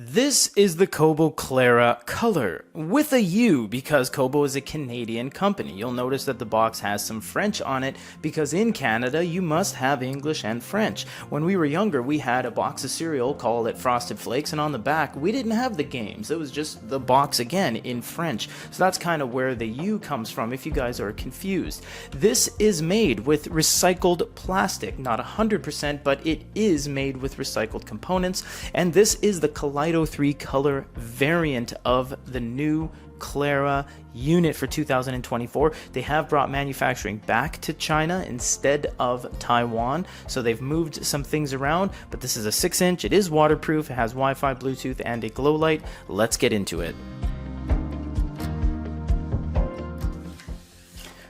This is the Kobo Clara Color, with a U because Kobo is a Canadian company. You'll notice that the box has some French on it because in Canada you must have English and French. When we were younger we had a box of cereal, call it Frosted Flakes, and on the back we didn't have the games. It was just the box again in French. So that's kind of where the U comes from if you guys are confused. This is made with recycled plastic, not 100%, but it is made with recycled components, and this is the Kaleido 3 color variant of the new Clara unit for 2024. They have brought manufacturing back to China instead of Taiwan, so they've moved some things around, but this is a 6-inch, it is waterproof, it has Wi-Fi, Bluetooth, and a glow light. Let's get into it.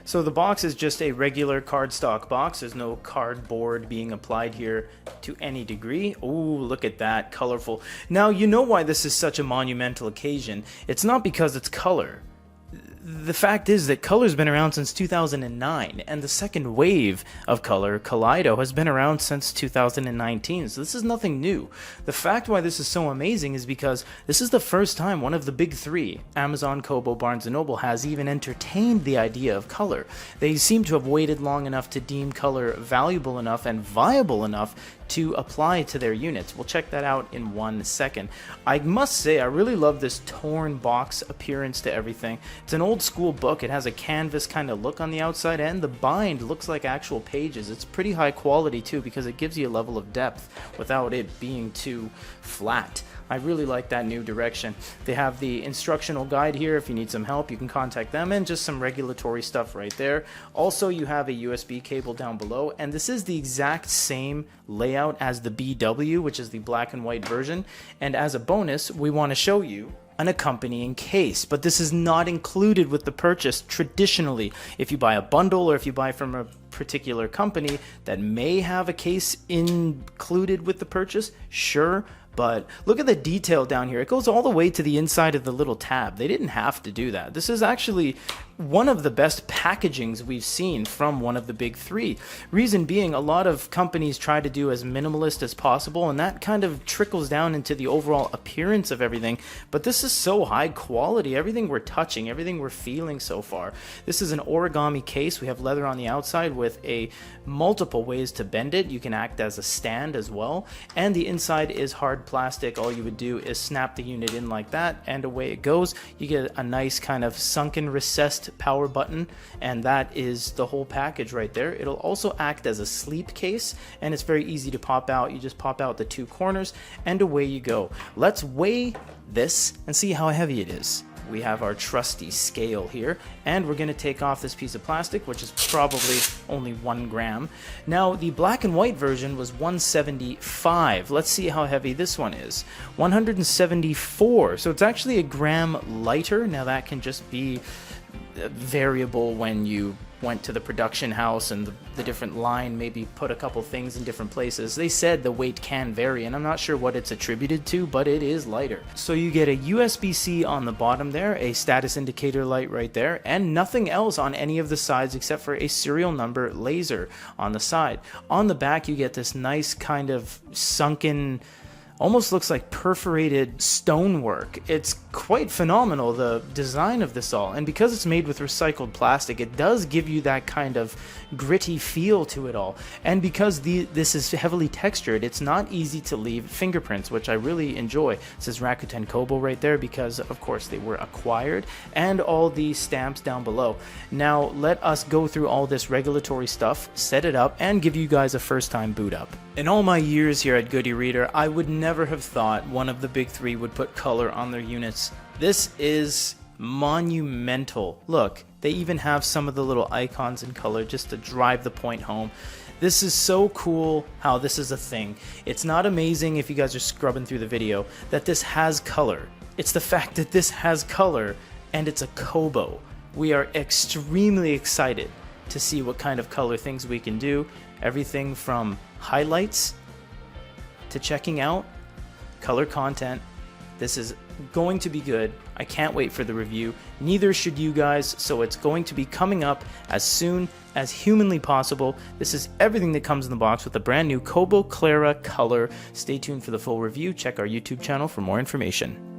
So the box is just a regular cardstock box. There's no cardboard being applied here to any degree. Oh, look at that, colorful. Now you know why this is such a monumental occasion. It's not because it's color. The fact is that color's been around since 2009, and the second wave of color, Kaleido, has been around since 2019, so this is nothing new. The fact why this is so amazing is because this is the first time one of the big three, Amazon, Kobo, Barnes & Noble, has even entertained the idea of color. They seem to have waited long enough to deem color valuable enough and viable enough to apply to their units. We'll check that out in 1 second. I must say I really love this torn box appearance to everything. It's an old school book. It has a canvas kind of look on the outside, and the bind looks like actual pages. It's pretty high quality too because it gives you a level of depth without it being too flat. I really like that new direction. They have the instructional guide here. If you need some help, you can contact them, and just some regulatory stuff right there. Also, you have a USB cable down below, and this is the exact same layout as the BW, which is the black and white version. And as a bonus, we want to show you an accompanying case, but this is not included with the purchase. Traditionally, if you buy a bundle or if you buy from a particular company that may have a case included with the purchase, sure, but look at the detail down here. It goes all the way to the inside of the little tab. They didn't have to do that. This is actually one of the best packagings we've seen from one of the big three. Reason being, a lot of companies try to do as minimalist as possible, and that kind of trickles down into the overall appearance of everything. But this is so high quality. Everything we're touching, everything we're feeling so far. This is an origami case. We have leather on the outside with a multiple ways to bend it. You can act as a stand as well. And the inside is hard plastic. All you would do is snap the unit in like that, and away it goes. You get a nice kind of sunken, recessed power button, and that is the whole package right there. It'll also act as a sleep case, and it's very easy to pop out. You just pop out the two corners, and away you go. Let's weigh this and see how heavy it is. We have our trusty scale here, and we're going to take off this piece of plastic, which is probably only 1 gram. Now, the black and white version was 175. Let's see how heavy this one is. 174. So it's actually a gram lighter. Now, that can just be variable when you went to the production house and the different line maybe put a couple things in different places. They said the weight can vary, and I'm not sure what it's attributed to, but it is lighter. So you get a USB-C on the bottom there, a status indicator light right there, and nothing else on any of the sides except for a serial number laser on the side. On the back you get this nice kind of sunken, almost looks like perforated stonework. It's quite phenomenal, the design of this all, and because it's made with recycled plastic, it does give you that kind of gritty feel to it all. And because this is heavily textured, it's not easy to leave fingerprints, which I really enjoy. It says Rakuten Kobo right there because of course they were acquired, and all these stamps down below. Now let us go through all this regulatory stuff, set it up, and give you guys a first time boot up. In all my years here at Good eReader, I would never have thought one of the big three would put color on their units. This is monumental. Look, they even have some of the little icons in color just to drive the point home. This is so cool how this is a thing. It's not amazing, if you guys are scrubbing through the video, that this has color. It's the fact that this has color and it's a Kobo. We are extremely excited to see what kind of color things we can do. Everything from highlights to checking out, color content, This is going to be good. I can't wait for the review. Neither should you guys, so it's going to be coming up as soon as humanly possible. This is everything that comes in the box with the brand new Kobo Clara color. Stay tuned for the full review. Check our YouTube channel for more information.